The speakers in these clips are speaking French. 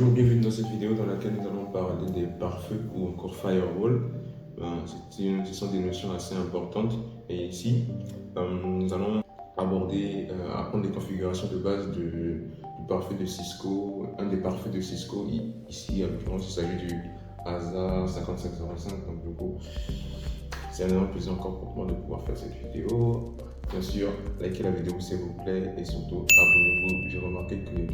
Bonjour, bienvenue dans cette vidéo dans laquelle nous allons parler des pare-feux ou encore firewall. Ce sont des notions assez importantes et ici, nous allons apprendre des configurations de base du pare-feu de Cisco, un des pare-feux de Cisco. Ici, en l'occurrence, il s'agit du ASA 5505. Donc, du coup, c'est un énorme plaisir encore pour moi de pouvoir faire cette vidéo. Bien sûr, likez la vidéo s'il vous plaît et surtout abonnez-vous. J'ai remarqué que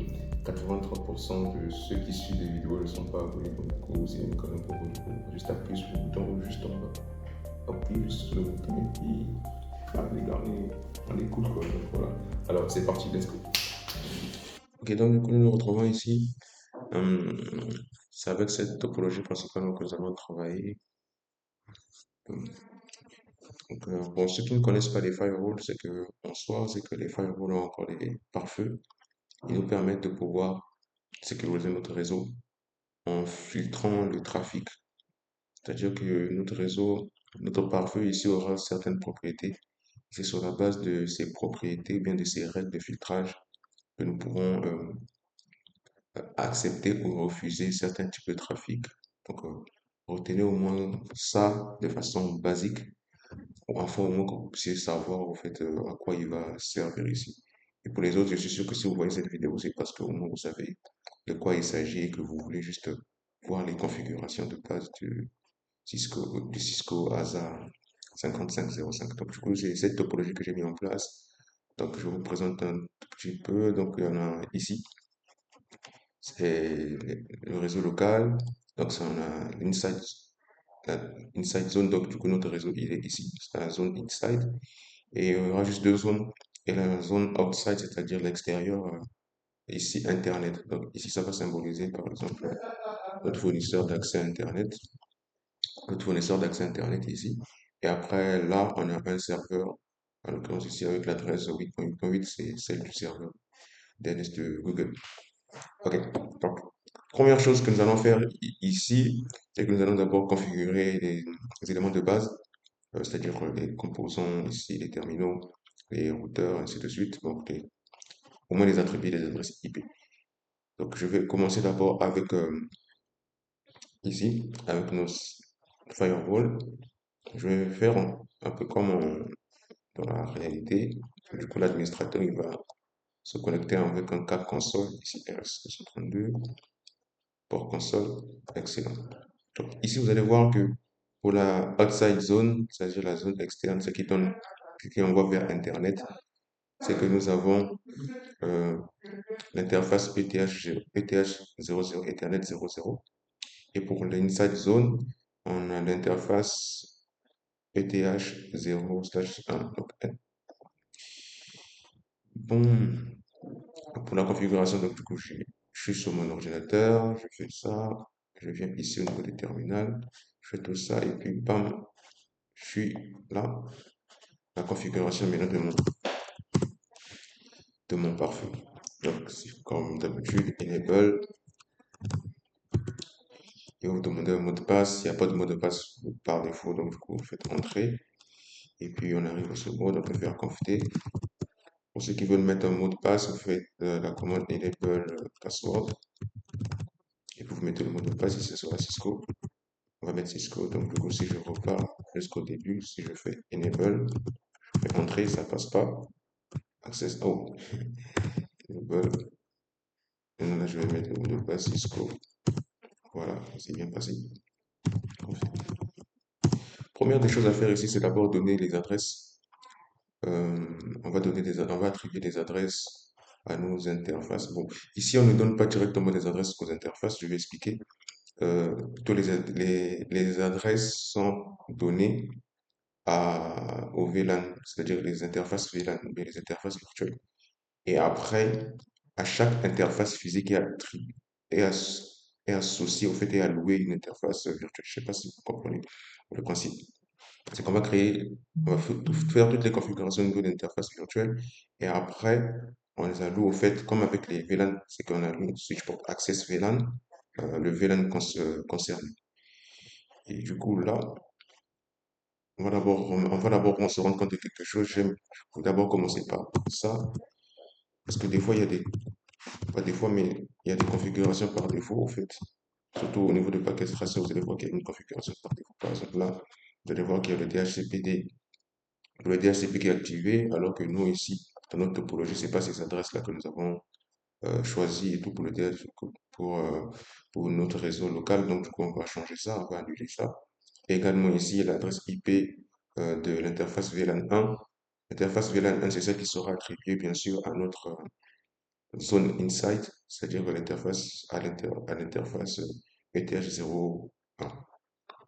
83% de ceux qui suivent les vidéos ne sont pas abonnés. Donc, du coup, c'est une connerie pour vous. Du coup, juste appuyer sur le bouton rouge juste en bas. Appuyez sur le bouton et puis regardez, on écoute quoi. Donc, voilà. Alors, c'est parti, let's go. Ok, donc du coup, nous nous retrouvons ici. Hum, c'est avec cette topologie principale que nous allons travailler. Bon, ceux qui ne connaissent pas les firewalls, c'est que, en soi, c'est que les firewalls ont encore des pare-feux. Ils nous permettent de pouvoir sécuriser notre réseau en filtrant le trafic. C'est-à-dire que notre réseau, notre pare-feu ici aura certaines propriétés. C'est sur la base de ces propriétés, bien de ces règles de filtrage, que nous pourrons accepter ou refuser certains types de trafic. Donc, retenez au moins ça de façon basique. Enfin, au moins que vous puissiez savoir en fait à quoi il va servir ici. Et pour les autres, je suis sûr que si vous voyez cette vidéo, c'est parce que au moins vous savez de quoi il s'agit et que vous voulez juste voir les configurations de base du Cisco ASA 5505. Donc, du coup, c'est cette topologie que j'ai mis en place. Donc, je vous présente un tout petit peu. Donc, il y en a ici, c'est le réseau local. Donc, ça, on a la inside zone. Donc, du coup, notre réseau, il est ici. C'est la zone inside. Et il y aura juste deux zones. Et la zone outside, c'est-à-dire l'extérieur, ici, Internet. Donc ici, ça va symboliser, par exemple, notre fournisseur d'accès Internet. Notre fournisseur d'accès Internet ici. Et après, là, on a un serveur. En l'occurrence, ici, avec l'adresse 8.8.8, c'est celle du serveur DNS de Google. OK. Donc, première chose que nous allons faire ici, c'est que nous allons d'abord configurer les éléments de base, c'est-à-dire les composants ici, les terminaux, les routeurs, ainsi de suite. Donc, au moins les attributs des adresses IP. Donc, je vais commencer d'abord avec ici, avec nos firewalls. Je vais faire un peu comme dans la réalité. Du coup, l'administrateur, il va se connecter avec un câble console, ici RS232, port console, excellent. Donc, ici, vous allez voir que pour la outside zone, c'est-à-dire la zone externe, ce qui envoie vers Internet, c'est que nous avons euh, l'interface PTH 00 Ethernet 00. Et pour l'inside zone, on a l'interface PTH 0/1. Bon, pour la configuration, donc du coup, je suis sur mon ordinateur, je fais ça, je viens ici au niveau des terminals, je fais tout ça, et puis bam, je suis là, la configuration maintenant de mon pare-feu. Donc, c'est comme d'habitude, enable, et vous demandez un mot de passe, il n'y a pas de mot de passe par défaut, donc du coup, vous faites entrer, et puis on arrive au second, donc on fait confiter. Pour ceux qui veulent mettre un mot de passe, vous faites la commande enable password, et puis vous mettez le mot de passe, ici sur la Cisco. On va mettre Cisco, donc du coup, si je repars jusqu'au début, si je fais enable, je fais entrer, ça passe pas. Access, oh, enable, et là, je vais mettre le mot de passe Cisco. Voilà, c'est bien passé. Première des choses à faire ici, c'est d'abord donner les adresses. On va attribuer des adresses à nos interfaces. Bon, ici, on ne donne pas directement des adresses aux interfaces, je vais expliquer. Toutes les adresses sont données au VLAN, c'est-à-dire les interfaces VLAN, mais les interfaces virtuelles. Et après, à chaque interface physique est, est associée au fait et allouée une interface virtuelle. Je ne sais pas si vous comprenez le principe. C'est qu'on va créer, on va faire toutes les configurations au niveau de l'interface virtuelle et après, on les alloue au fait, comme avec les VLAN, c'est qu'on alloue switchport access VLAN, le VLAN concerné. Et du coup, là, on se rendre compte de quelque chose. Faut d'abord commencer par ça, parce que des fois, il y a des Pas des fois, mais il y a des configurations par défaut, au fait. Surtout au niveau de paquet tracé, vous allez voir qu'il y a une configuration par défaut. Par exemple, là, vous allez voir qu'il y a le DHCP qui est activé, alors que nous, ici, dans notre topologie, c'est pas ces adresses-là que nous avons choisies et tout pour le DH, pour, euh, pour notre réseau local. Donc, du coup, on va changer ça, on va annuler ça. Et également ici, l'adresse IP de l'interface VLAN 1. L'interface VLAN 1, c'est celle qui sera attribuée, bien sûr, à notre zone insight, c'est-à-dire l'interface à l'interface ETH01.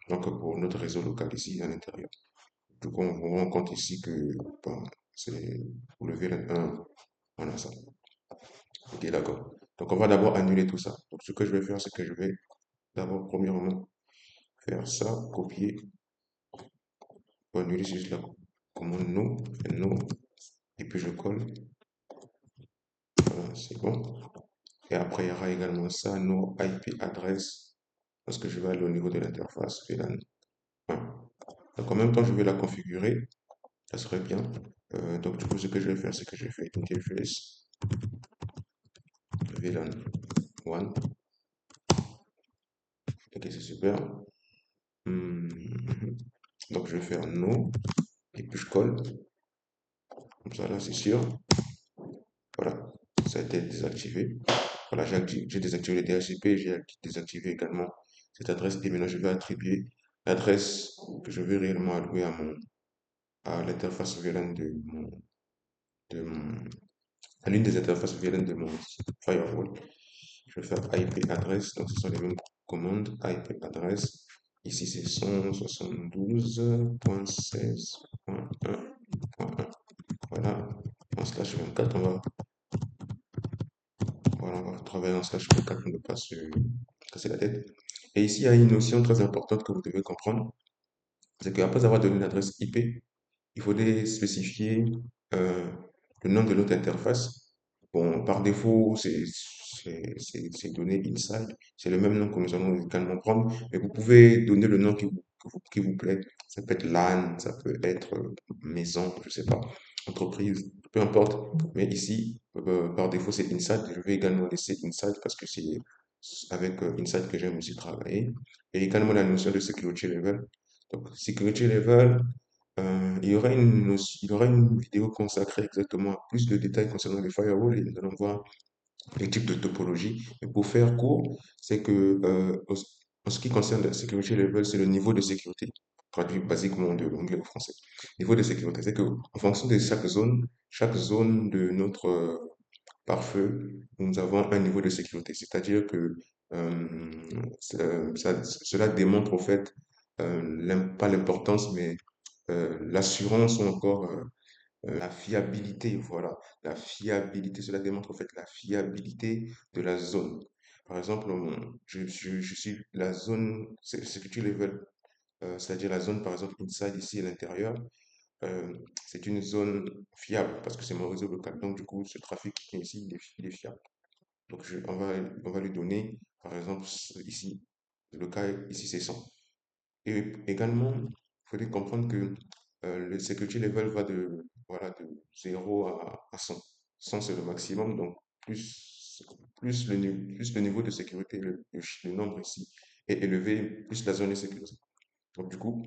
Donc pour notre réseau local ici à l'intérieur. Du coup, on rend compte ici que bon, c'est pour le VLAN 1, on a ça. Ok, d'accord. Donc on va d'abord annuler tout ça. Donc ce que je vais faire, c'est que je vais d'abord premièrement faire ça, copier, annuler juste la commande no, et puis je colle. Voilà, c'est bon. Et après, il y aura également ça, no IP adresse, parce que je vais aller au niveau de l'interface VLAN 1. Donc en même temps, je vais la configurer, ça serait bien. Donc du coup, ce que je vais faire, c'est que je vais faire interface VLAN 1. Ok, c'est super. Hmm. Donc je vais faire no, et puis je colle, comme ça là, c'est sûr. Voilà, ça a été désactivé. Voilà, j'ai désactivé le DHCP, j'ai désactivé également cette adresse, et maintenant je vais attribuer l'adresse que je veux réellement allouer à l'interface VLAN de mon, à l'une des interfaces VLAN de mon firewall. Je vais faire IP adresse, donc ce sont les mêmes commandes. IP adresse, ici c'est 172.16.1.1. Voilà, en slash 24, on va travailler en slash 24 pour ne pas se casser la tête. Et ici, il y a une notion très importante que vous devez comprendre, c'est qu'après avoir donné l'adresse IP, il faudrait spécifier euh, le nom de notre interface. Bon, par défaut, c'est donné inside. C'est le même nom que nous allons également prendre. Mais vous pouvez donner le nom qui vous plaît. Ça peut être LAN, ça peut être maison, je sais pas, entreprise, peu importe. Mais ici, par défaut, c'est inside. Je vais également laisser inside parce que c'est avec inside que j'aime aussi travailler. Et également la notion de security level. Donc, security level, il y aura une vidéo consacrée exactement à plus de détails concernant les firewalls et nous allons voir les types de topologie. Et pour faire court, c'est que en ce qui concerne la security level, c'est le niveau de sécurité, traduit basiquement de l'anglais au français. Niveau de sécurité, c'est que en fonction de chaque zone de notre pare-feu, nous avons un niveau de sécurité. C'est-à-dire que cela démontre au fait pas l'importance, mais l'assurance ou encore la fiabilité, voilà, la fiabilité, cela démontre en fait la fiabilité de la zone. Par exemple, je suis la zone security level, c'est-à-dire la zone par exemple inside ici à l'intérieur, euh, c'est une zone fiable parce que c'est mon réseau local. Donc du coup, ce trafic qui est ici, il est fiable. Donc on va lui donner, par exemple, ici, le cas ici c'est 100. Et également, il faudrait comprendre que le security level va voilà, de 0 à 100. 100 c'est le maximum, donc plus le niveau de sécurité, le nombre ici est élevé, plus la zone est sécurisée. Donc du coup,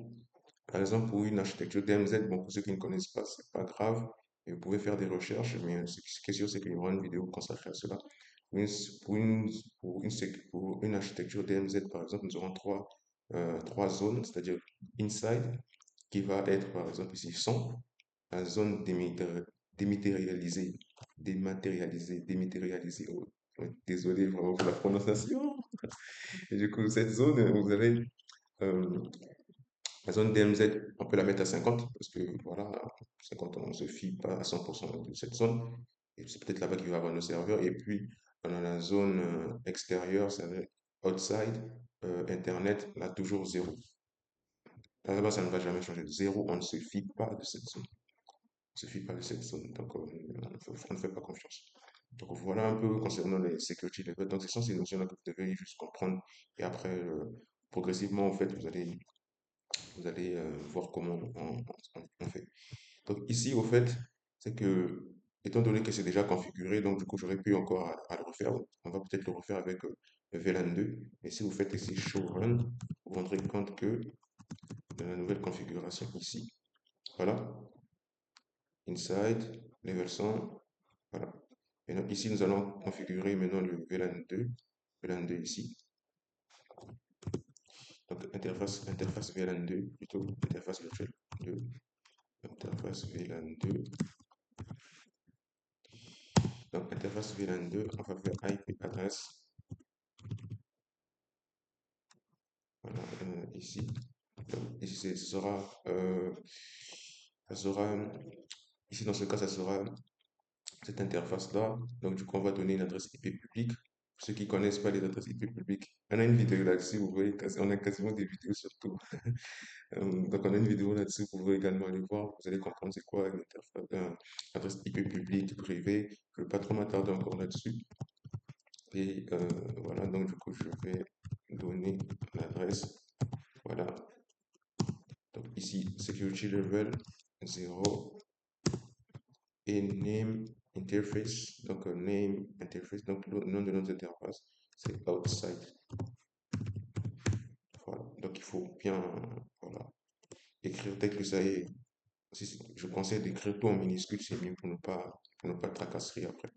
par exemple, pour une architecture DMZ, bon, pour ceux qui ne connaissent pas, c'est pas grave, et vous pouvez faire des recherches, mais ce qui est sûr, c'est qu'il y aura une vidéo consacrée à cela. Pour une, pour une, pour une architecture DMZ, par exemple, nous aurons trois zones, c'est-à-dire inside, qui va être, par exemple, ici 100, la zone dématérialisée. Oh, désolé vraiment pour la prononciation. Et du coup, cette zone, vous allez euh, la zone DMZ, on peut la mettre à 50 parce que voilà, 50, on ne se fie pas à 100% de cette zone. Et c'est peut-être là-bas qu'il va y avoir nos serveurs. Et puis, on a la zone extérieure, c'est-à-dire outside, Internet, là, toujours zéro. Là-bas, ça ne va jamais changer. Zéro, on ne se fie pas de cette zone. On ne se fie pas de cette zone. Donc, on ne fait pas confiance. Donc, voilà un peu concernant les security levels. Donc, ce sont ces notions-là que vous devez juste comprendre. Et après, progressivement, en fait, vous allez voir comment on fait. Donc ici, au fait, c'est que étant donné que c'est déjà configuré, donc du coup, j'aurais pu encore à le refaire. On va peut-être le refaire avec le VLAN 2. Et si vous faites ici Show Run, vous vous rendrez compte que dans la nouvelle configuration ici, voilà, Inside, Level 100, voilà. Maintenant, ici, nous allons configurer maintenant le VLAN 2 ici. Donc, interface VLAN 2, plutôt, interface virtuelle 2, interface VLAN 2. Donc, interface VLAN 2, on va faire IP adresse, voilà, ici. Donc, ici, ça sera, ici, dans ce cas, ça sera cette interface-là. Donc, du coup, on va donner une adresse IP publique. Pour ceux qui connaissent pas les adresses IP publiques, on a une vidéo là-dessus, vous voyez, on a quasiment des vidéos sur tout. Donc, on a une vidéo là-dessus, vous pouvez également aller voir, vous allez comprendre c'est quoi une interface, adresse IP publique, privée. Je ne vais pas trop m'attarder encore là-dessus. Et voilà, donc du coup, je vais donner l'adresse. Voilà. Donc ici, security level 0 et name interface. Donc name interface, donc le nom de notre interface, c'est outside. Voilà. Donc il faut bien voilà, écrire tel que ça est. Je conseille d'écrire tout en minuscule, c'est mieux pour ne pas tracasser après.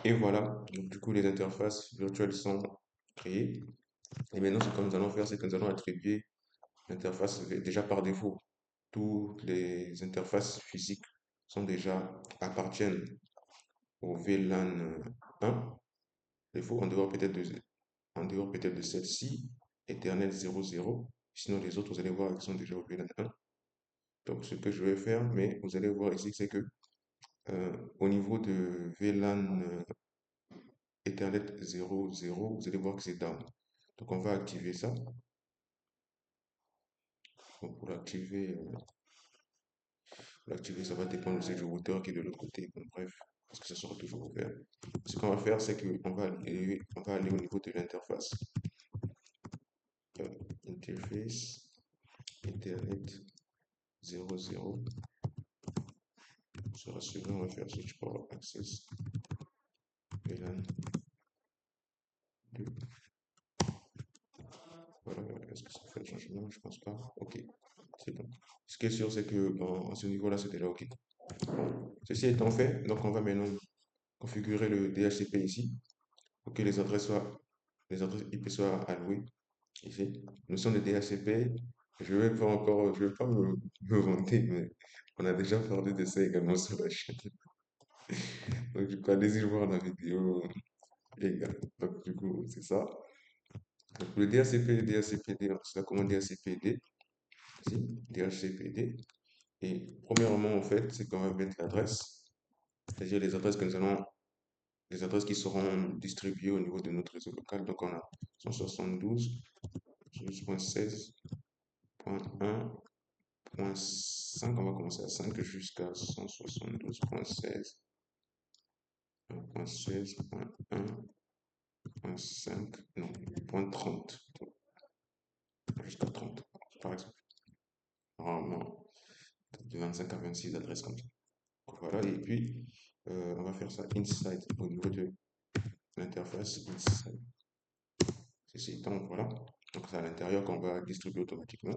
Et voilà, donc du coup les interfaces virtuelles sont créées. Et maintenant, ce que nous allons faire, c'est que nous allons attribuer l'interface déjà par défaut. Toutes les interfaces physiques sont déjà appartiennent au VLAN 1. Il faut en dehors peut-être de celle-ci, Ethernet 00. Sinon, les autres, vous allez voir, ils sont déjà au VLAN 1. Donc, ce que je vais faire, mais vous allez voir ici, c'est que au niveau de VLAN Ethernet 00, vous allez voir que c'est down. Donc, on va activer ça. Donc, pour l'activer, ça va dépendre aussi du routeur qui est de l'autre côté. Bon, bref, parce que ça sera toujours ouvert. Ce qu'on va faire, c'est on va aller au niveau de l'interface. Interface, Ethernet 00. Se rassurer, on va faire switch power access. VLAN 2. Voilà, est-ce que ça fait le changement? Je pense pas. Ok, c'est bon. Ce qui est sûr, c'est que à ce niveau-là, c'était là OK. Bon, ceci étant fait, donc on va maintenant configurer le DHCP ici pour que les adresses IP soient allouées ici. Notion de DHCP, je vais pas me vanter, mais on a déjà parlé de ça également sur la chaîne. Donc du coup, allez-y voir la vidéo égale. Donc du coup, c'est ça. Donc le DHCPD, c'est la commande DHCPD, ici, DHCPD. Et premièrement, en fait, c'est qu'on va mettre l'adresse, c'est-à-dire les adresses qui seront distribuées au niveau de notre réseau local. Donc, on a 172.12.1.5, on va commencer à 5 jusqu'à 172.16.1.5, non, point 30, jusqu'à 30, par exemple. Normalement, de 25 à 26 adresses comme ça. Voilà, et puis, on va faire ça inside au niveau de l'interface inside. Ceci étant, voilà. Donc, c'est à l'intérieur qu'on va distribuer automatiquement.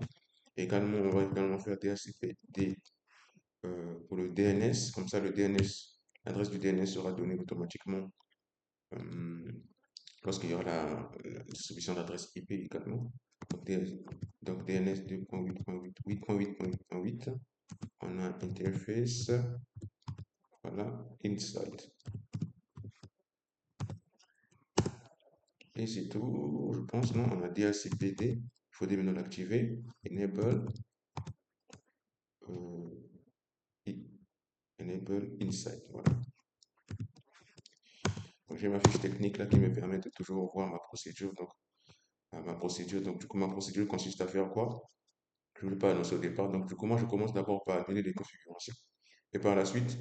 Également, on va également faire DHCP-D pour le DNS. Comme ça, l'adresse du DNS sera donnée automatiquement euh, lorsqu'il y aura la distribution d'adresse IP également. Donc, DNS 2.8.8.8.8.8. On a interface, voilà, inside. Et c'est tout, je pense, non, on a DHCP-D. Il faut maintenant l'activer. Enable, euh, enable inside. Voilà. Donc, j'ai ma fiche technique là qui me permet de toujours voir ma procédure. Donc, du coup, ma procédure consiste à faire quoi? Je ne l'ai pas annoncé au départ. Donc, du coup, moi, je commence d'abord par annuler les configurations. Et par la suite,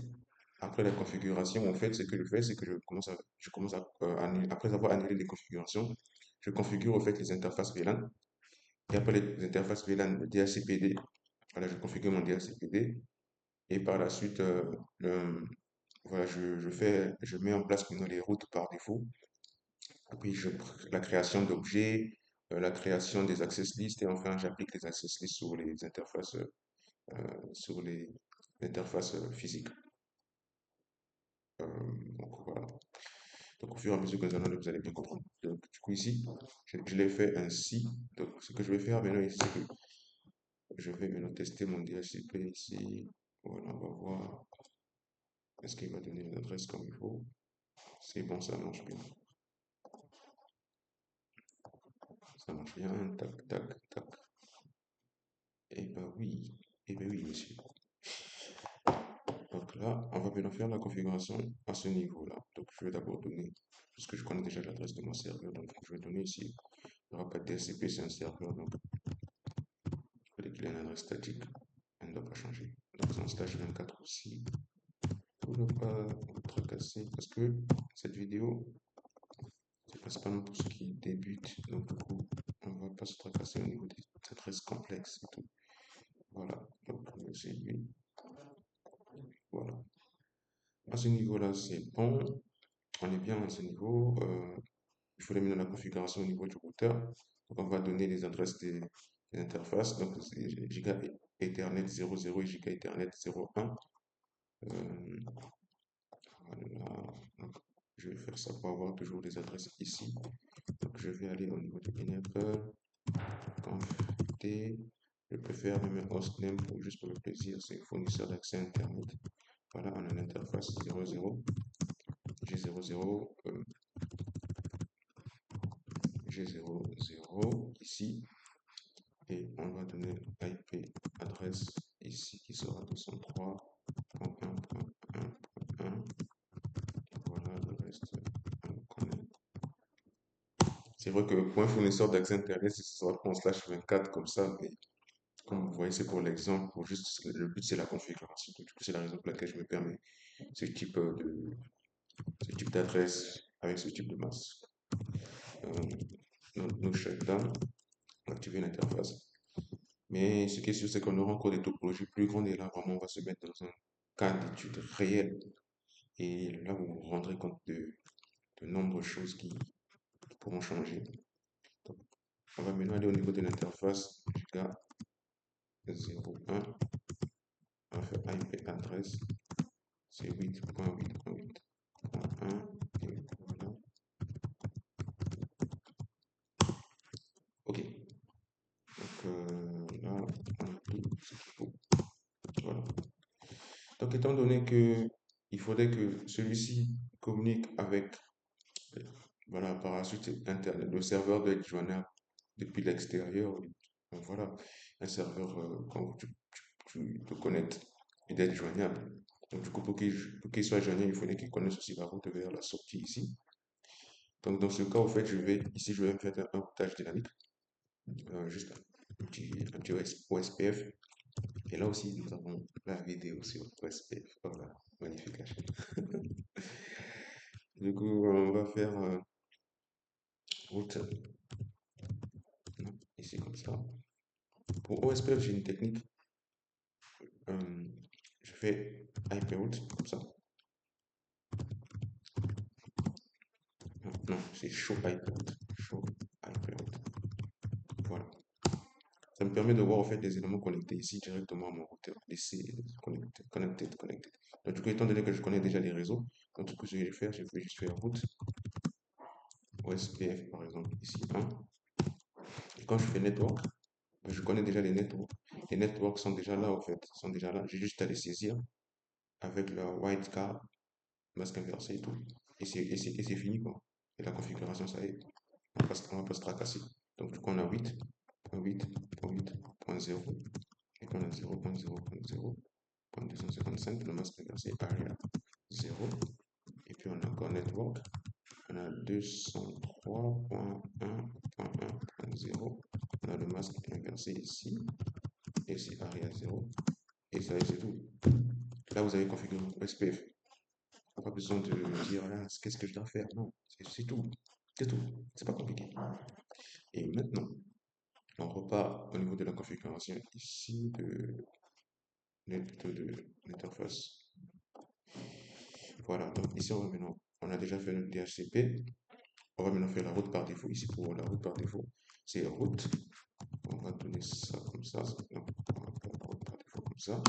après la configuration, en fait, ce que je fais, c'est que après avoir annulé les configurations, je configure en fait les interfaces VLAN. Et après les interfaces VLAN, le DHCPD, voilà, je configure mon DHCPD. Et par la suite, voilà, je mets en place maintenant les routes par défaut. Et puis, la création d'objets, la création des access lists, et enfin, j'applique les access lists sur les interfaces physiques. Euh, donc, voilà. Donc, au fur et à mesure que nous allons, vous allez bien comprendre. Donc, du coup, ici, je l'ai fait ainsi. Donc, ce que je vais faire maintenant ici, c'est que je vais maintenant tester mon DHCP ici. Voilà, on va voir. Est-ce qu'il va donner une adresse comme il faut? C'est bon, ça marche bien. Ça marche bien. Tac, tac, tac. Eh ben oui. Eh ben oui, monsieur. Donc là, on va maintenant faire la configuration à ce niveau-là. Donc, je vais d'abord donner, puisque je connais déjà l'adresse de mon serveur, donc je vais donner ici. Il n'y aura pas de DHCP, c'est un serveur, donc il fallait qu'il ait une adresse statique. Elle ne doit pas changer. Donc, c'est un stage 24 aussi. Pour ne pas tracasser, parce que cette vidéo, c'est principalement pour ceux qui débutent. Donc, du coup, on ne va pas se tracasser au niveau des adresses complexes et tout. Voilà. Donc, c'est lui. Voilà. À ce niveau-là, c'est bon. On est bien à ce niveau. Il faut les mettre dans la configuration au niveau du routeur. Donc, on va donner les adresses des interfaces. Donc, c'est Giga Ethernet 00 et Giga Ethernet 01. Euh, voilà. Donc, je vais faire ça pour avoir toujours des adresses ici. Donc, je vais aller au niveau de enable, conf t. Je préfère même un hostname juste pour le plaisir, c'est fournisseur d'accès Internet. Voilà, on a une interface 00, G00, G00 ici. Et on va donner IP adresse ici qui sera 203.1.1.1. Voilà, le reste, on connaît. C'est vrai que point fournisseur d'accès Internet, ce sera point slash 24 comme ça, mais comme vous voyez, c'est pour l'exemple, pour juste, le but c'est la configuration. Du coup, c'est la raison pour laquelle je me permets ce type ce type d'adresse avec ce type de masque. Nos shutdown, activer l'interface. Mais ce qui est sûr, c'est qu'on aura encore des topologies plus grandes et là, vraiment, on va se mettre dans un cas d'étude réel. Et là, vous vous rendrez compte de nombreuses choses qui pourront changer. Donc, on va maintenant aller au niveau de l'interface Giga 01. On va faire IP adresse. C'est 8.8.8.1. Et voilà. OK. Donc là, on a tout ce qu'il faut. Voilà. Donc, étant donné que il faudrait que celui-ci communique avec, voilà, par la suite Internet, le serveur doit être joignable depuis l'extérieur. Donc, voilà, un serveur, quand tu te connectes, il doit être joignable. Donc, du coup, pour qu'il soit joignable, il faudrait qu'il connaisse aussi la route vers la sortie ici. Donc, dans ce cas, au fait, ici, je vais me faire un routage dynamique, juste un petit OSPF. Et là aussi, nous avons la vidéo sur OSPF. Voilà, magnifique la chaîne. Du coup, on va faire route ici comme ça. Pour OSPF, j'ai une technique. euh, je fais IP route comme ça. Non, non, c'est show IP route. Show IP route. Voilà. Ça me permet de voir en fait les éléments connectés ici directement à mon routeur. Ici, connected. Donc, du coup, étant donné que je connais déjà les réseaux, donc, du coup, ce que je vais faire, je vais juste faire route OSPF par exemple ici 1. Et quand je fais network, ben, je connais déjà les networks. Les networks sont déjà là, en fait, sont déjà là. J'ai juste à les saisir avec le white card, masque inversé et tout. Et c'est fini, quoi. Et la configuration, ça y est, on va pas se tracasser. Donc, du coup, on a 8.8.8.0 et qu'on a 0.0.0.255, le masque inversé area 0. Et puis, on a encore network. On a 203.1.1.0. On a le masque inversé ici. Et c'est area 0. Et ça, c'est tout. Là, vous avez configuré SPF. Pas besoin de dire, ah, qu'est-ce que je dois faire. Non, c'est tout. C'est tout. C'est pas compliqué. Et maintenant, on repart au niveau de la configuration ici de l'interface. Voilà, donc ici, on a déjà fait notre DHCP. On va maintenant faire la route par défaut. Ici, pour la route par défaut, c'est route. On va donner ça comme ça. Non, on va faire la route par défaut comme ça.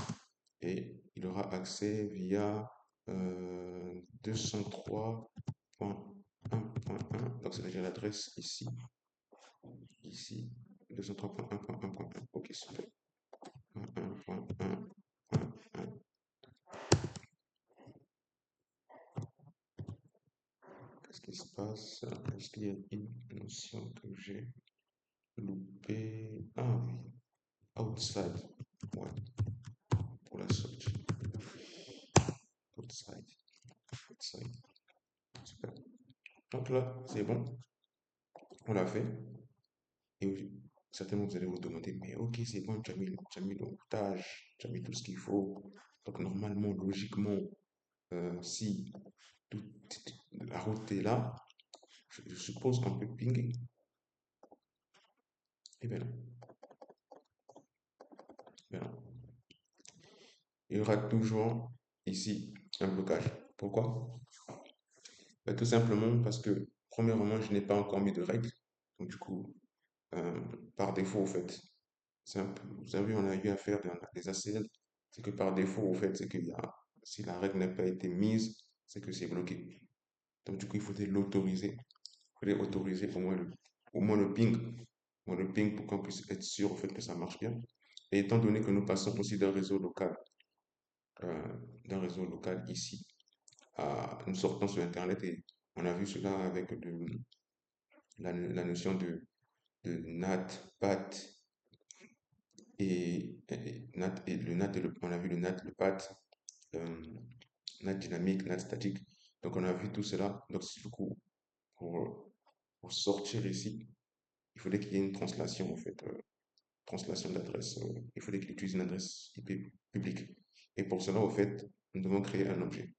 Et il aura accès via 203.1.1. Donc, c'est déjà l'adresse ici. Ici, 203.1.1.1. Ok, super. 1.1.1. Qu'est-ce qui se passe? Est-ce qu'il y a une notion que j'ai loupée? Ah oui, outside. Ouais, pour la sortie. Outside. Outside. Super. Donc là, c'est bon. On l'a fait. Et certainement, vous allez vous demander, mais ok, c'est bon, tu as mis le montage, tu as mis tout ce qu'il faut. Donc normalement, logiquement, si toute la route est là, je suppose qu'on peut pinguer. Eh bien non. Eh bien non. Il y aura toujours ici un blocage. Pourquoi? Ben, tout simplement parce que, premièrement, je n'ai pas encore mis de règles. Donc, du coup, euh, par défaut, au fait, vous avez, on a eu à faire des ACL, c'est que par défaut, au fait, c'est que si la règle n'a pas été mise, c'est que c'est bloqué. Donc, du coup, il faudrait l'autoriser. Il faudrait autoriser au moins le ping. Au moins le ping pour qu'on puisse être sûr, au fait, que ça marche bien. Et étant donné que nous passons aussi euh, d'un réseau local ici, nous sortons sur Internet et on a vu cela avec la notion de NAT, PAT et NAT et le NAT, on a vu le NAT, le PAT, euh, NAT dynamique, NAT statique. Donc on a vu tout cela. Donc du coup, pour, pour sortir ici, il fallait qu'il y ait une translation en fait, translation d'adresse. Il fallait qu'il utilise une adresse IP publique. Et pour cela, au fait, nous devons créer un objet.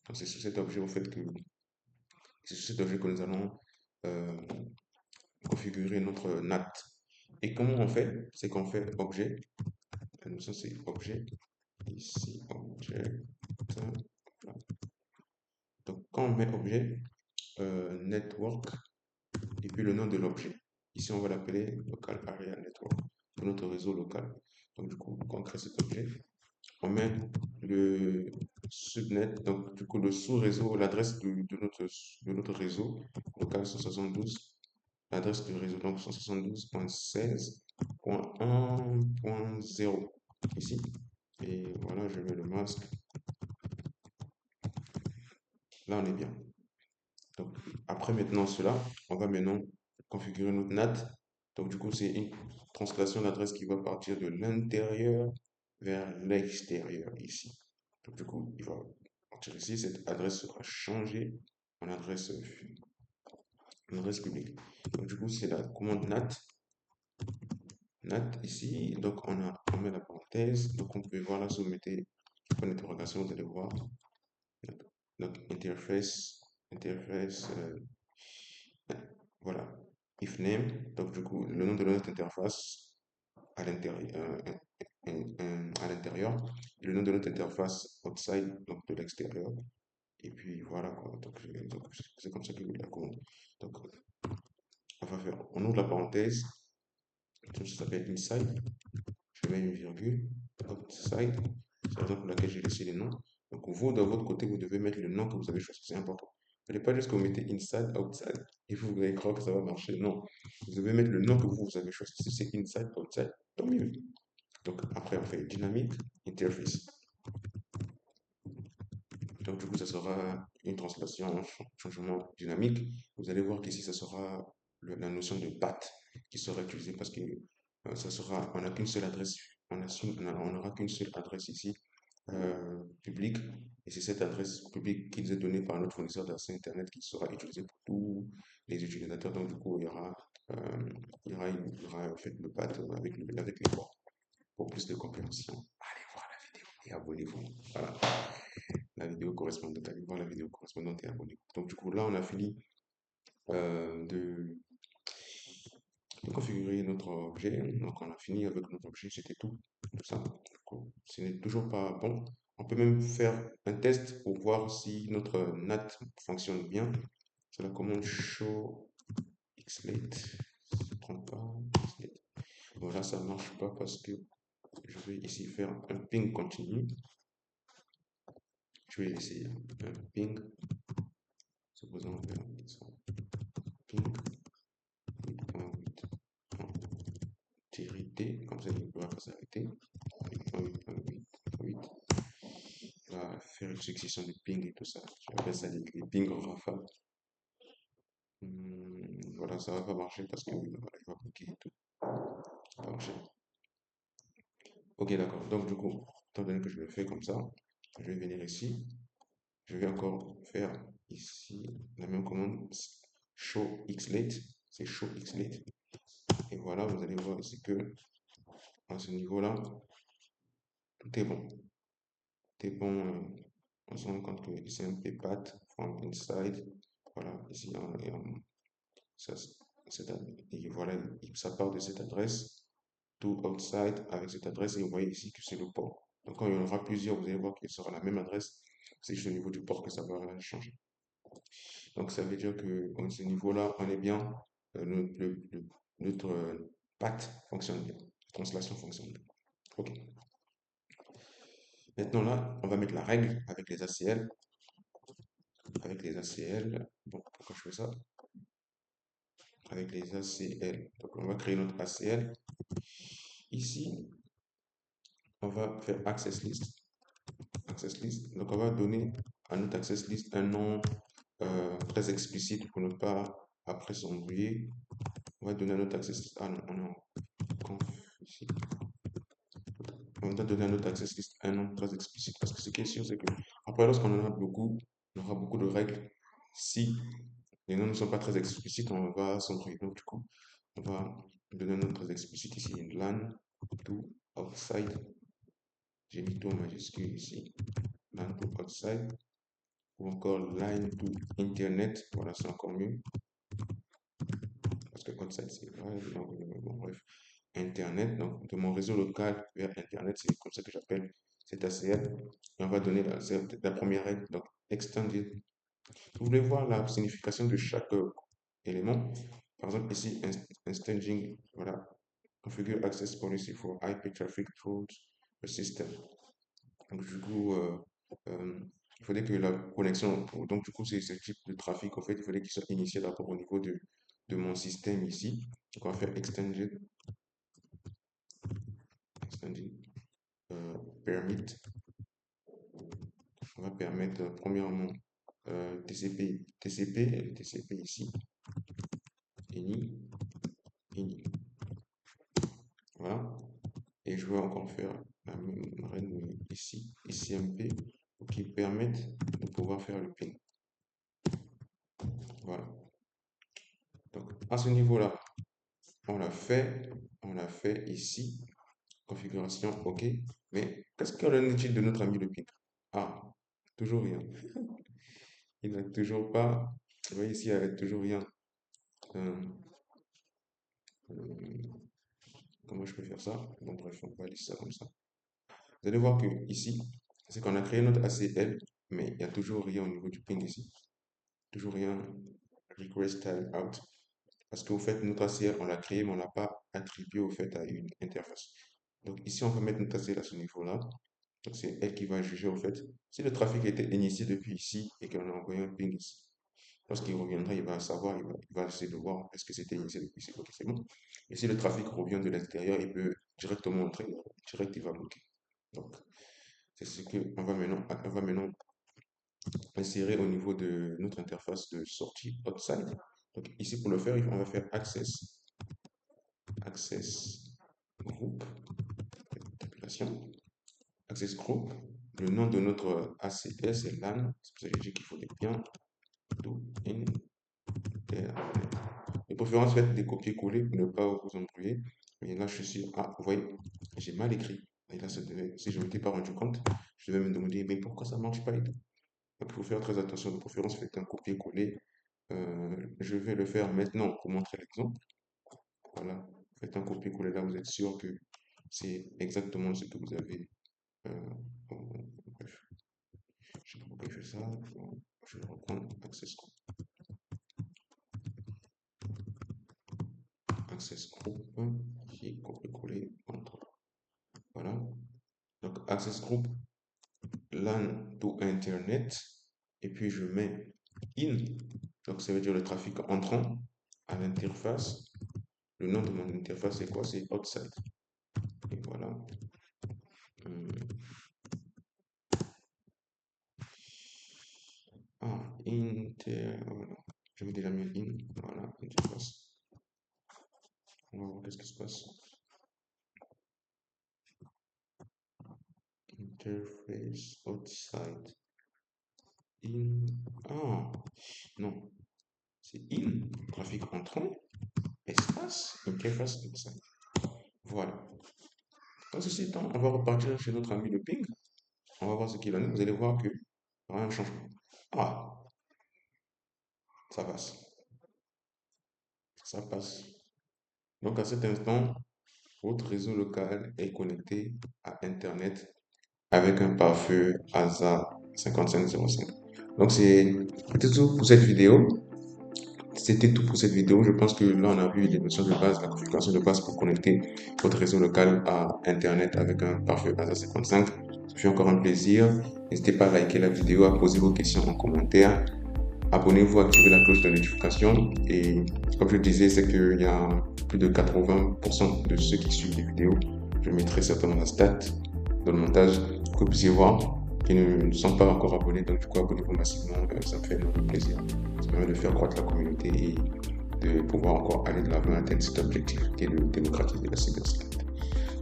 Donc c'est sur cet objet, au fait, que c'est sur cet objet que nous allons euh, configurer notre NAT. Et comment on fait? C'est qu'on fait objet, la notion c'est objet, ici objet, voilà. Donc quand on met objet, network, et puis le nom de l'objet. Ici on va l'appeler local area network, pour notre réseau local. Donc du coup, quand on crée cet objet, on met le subnet, donc du coup le sous-réseau, l'adresse de notre réseau local 172, l'adresse du réseau, donc 172.16.1.0 ici. Et voilà, je mets le masque. Là, on est bien. Donc, après maintenant cela, on va maintenant configurer notre NAT. Donc, du coup, c'est une translation d'adresse qui va partir de l'intérieur vers l'extérieur ici. Donc, du coup, il va partir ici. Cette adresse sera changée en adresse publique. Donc, du coup, c'est la commande NAT. NAT ici. Donc, on met la parenthèse. Donc, on peut voir là, si vous mettez point d'interrogation, vous allez voir. Donc, interface, voilà, if name, donc du coup, le nom de notre interface à l'intérieur, à l'intérieur, et le nom de notre interface outside, donc de l'extérieur. Et puis voilà quoi, donc c'est comme ça que je la commande. Donc, on ouvre la parenthèse, ça s'appelle inside, je mets une virgule, outside, c'est la raison pour laquelle j'ai laissé les noms. Donc vous, de votre côté, vous devez mettre le nom que vous avez choisi, c'est important. Vous n'allez pas juste que vous mettez inside, outside, et vous allez croire que ça va marcher. Non, vous devez mettre le nom que vous avez choisi. Si c'est inside, outside, tant mieux. Donc après, on fait dynamique, interface. Donc du coup, ça sera une translation, un changement dynamique. Vous allez voir qu'ici, ça sera la notion de path qui sera utilisée parce que on n'a qu'une seule adresse, on n'aura qu'une seule adresse ici publique et c'est cette adresse publique qui nous est donnée par notre fournisseur d'accès Internet qui sera utilisée pour tous les utilisateurs. Donc du coup, il y aura en fait le path avec les ports pour plus de compréhension. Allez voir la vidéo et abonnez-vous. Voilà la vidéo correspondante, allez voir la vidéo correspondante et abonnez-vous. Donc du coup là on a fini euh, de, de configurer notre objet. Donc on a fini avec notre objet, c'était tout ça. Du coup, ce n'est toujours pas bon. On peut même faire un test pour voir si notre NAT fonctionne bien. C'est la commande show xlate. Si je ne me trompe pas. Xlate. Voilà, ça ne marche pas parce que je vais ici faire un ping continu. Je vais essayer un ping. Supposons faire ping 8.8 TRT, comme ça il va s'arrêter. 8.8.8. On va faire une succession de ping et tout ça. Je vais ça les pings en rafale. Voilà, ça va pas marcher parce que voilà, il va bloquer et tout. Ça va marcher. Ok, d'accord. Donc, du coup, étant donné que je le fais comme ça, je vais venir ici. Je vais encore faire ici la même commande show xlate. C'est show xlate. Et voilà, vous allez voir ici que à ce niveau-là, tout est bon. Tout est bon. On se rend compte que ici un path from inside. Voilà, ici, ça, et voilà, ça part de cette adresse to outside avec cette adresse et vous voyez ici que c'est le port. Donc quand il y en aura plusieurs, vous allez voir qu'il sera la même adresse. C'est juste au niveau du port que ça va changer. Donc ça veut dire que à ce niveau-là, on est bien. Notre path fonctionne bien. La translation fonctionne bien. Ok. Maintenant là, on va mettre la règle avec les ACL. Avec les ACL. Bon, pourquoi je fais ça? Avec les ACL. Donc on va créer notre ACL. Ici, on va faire access list. Access list. Donc on va donner à notre access list un nom très explicite pour ne pas après s'embrouiller. On va donner à notre access list. Ah non, ici. On va donner à notre access list un nom très explicite parce que ce qui est sûr, c'est que après, lorsqu'on en a beaucoup, on aura beaucoup de règles. Si les noms ne sont pas très explicites, on va s'embrouiller. Donc, du coup, on va donner un nom très explicite ici. LAN to outside. J'ai mis tout en majuscule ici. LAN to outside. Ou encore line to internet. Voilà, c'est encore mieux. Parce que outside, c'est vrai. Bon, bref. Internet, donc de mon réseau local vers Internet, c'est comme ça que j'appelle cet ACL. Et on va donner la première règle, donc extended. Vous voulez voir la signification de chaque élément. Par exemple, ici, extending, voilà, configure access policy for IP traffic through the system. Donc, du coup, il fallait que la connexion, donc du coup, c'est ce type de trafic, en fait, il fallait qu'il soit initié d'abord au niveau de mon système ici. Donc, on va faire extended, extended permit. On va permettre, premièrement, TCP ici, ini, ini. Voilà. Et je vais encore faire la même règle ici, ICMP, pour qui permettent de pouvoir faire le ping. Voilà. Donc, à ce niveau-là, on l'a fait ici, configuration, OK. Mais qu'est-ce qu'en est-il de notre ami le ping? Ah, toujours rien. Il n'a toujours pas, vous voyez ici, il n'y a toujours rien. Euh, euh, Comment je peux faire ça? Bon, bref, on va laisser ça comme ça. Vous allez voir que ici, c'est qu'on a créé notre ACL, mais il n'y a toujours rien au niveau du ping ici. Toujours rien. Request time out. Parce qu'au fait, notre ACL, on l'a créé, mais on ne l'a pas attribué au fait à une interface. Donc ici, on va mettre notre ACL à ce niveau-là. Donc c'est elle qui va juger au fait. Si le trafic était initié depuis ici et qu'on a envoyé un ping ici, lorsqu'il reviendra, il va savoir, il va essayer de voir est-ce que c'était initié depuis ici. Ok, c'est bon. Et si le trafic revient de l'extérieur, il peut directement entrer, direct, il va bloquer. Donc, c'est ce on va maintenant insérer au niveau de notre interface de sortie outside. Donc, ici, pour le faire, on va faire access group, tabulation, access group. Le nom de notre ACS c'est LAN. C'est pour ça que j'ai dit qu'il faut des biens to internet. De préférence, faites des copier-coller pour ne pas vous embrouiller. Et là, je suis sûr. Ah, vous voyez, j'ai mal écrit. Et là, si je ne m'étais pas rendu compte, je devais me demander, mais pourquoi ça ne marche pas et tout. Donc, il faut faire très attention. De préférence, faites un copier-coller. Je vais le faire maintenant pour montrer l'exemple. Voilà. Faites un copier-coller là, vous êtes sûr que c'est exactement ce que vous avez Bref, je sais pas pourquoi il fait ça. Bon, je vais reprendre Access Group. Access Group, j'ai copié-collé entre. Voilà. Donc, Access Group, LAN to Internet. Et puis, je mets in. Donc, ça veut dire le trafic entrant à l'interface. Le nom de mon interface, c'est quoi? C'est outside. Et voilà. Voilà. J'avais déjà mis in. Voilà, interface. On va voir qu'est-ce qui se passe. Interface outside. In. Ah, non. C'est in. Trafic entrant. Espace. Interface outside. Voilà. Dans ceci étant, on va repartir chez notre ami le ping. On va voir ce qu'il en est. Vous allez voir que rien ne change. Ah, ça passe. Ça passe. Donc à cet instant, votre réseau local est connecté à Internet avec un pare-feu ASA 5505. Donc c'était tout pour cette vidéo. C'était tout pour cette vidéo. Je pense que là, on a vu les notions de base, la configuration de base pour connecter votre réseau local à Internet avec un pare-feu ASA 55. Ça fait encore un plaisir. N'hésitez pas à liker la vidéo, à poser vos questions en commentaire. Abonnez-vous, activez la cloche de notification. Et comme je disais, c'est qu'il y a plus de 80% de ceux qui suivent les vidéos. Je mettrai certainement la stat dans le montage pour que vous puissiez voir qui ne sont pas encore abonnés. Donc, du coup, abonnez-vous massivement. Ça me fait énormément plaisir. Ça permet de faire croître la communauté et de pouvoir encore aller de l'avant à atteindre cet objectif qui est de démocratiser la cybersécurité.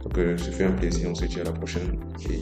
Donc, ça fait un plaisir. On se dit à la prochaine. Et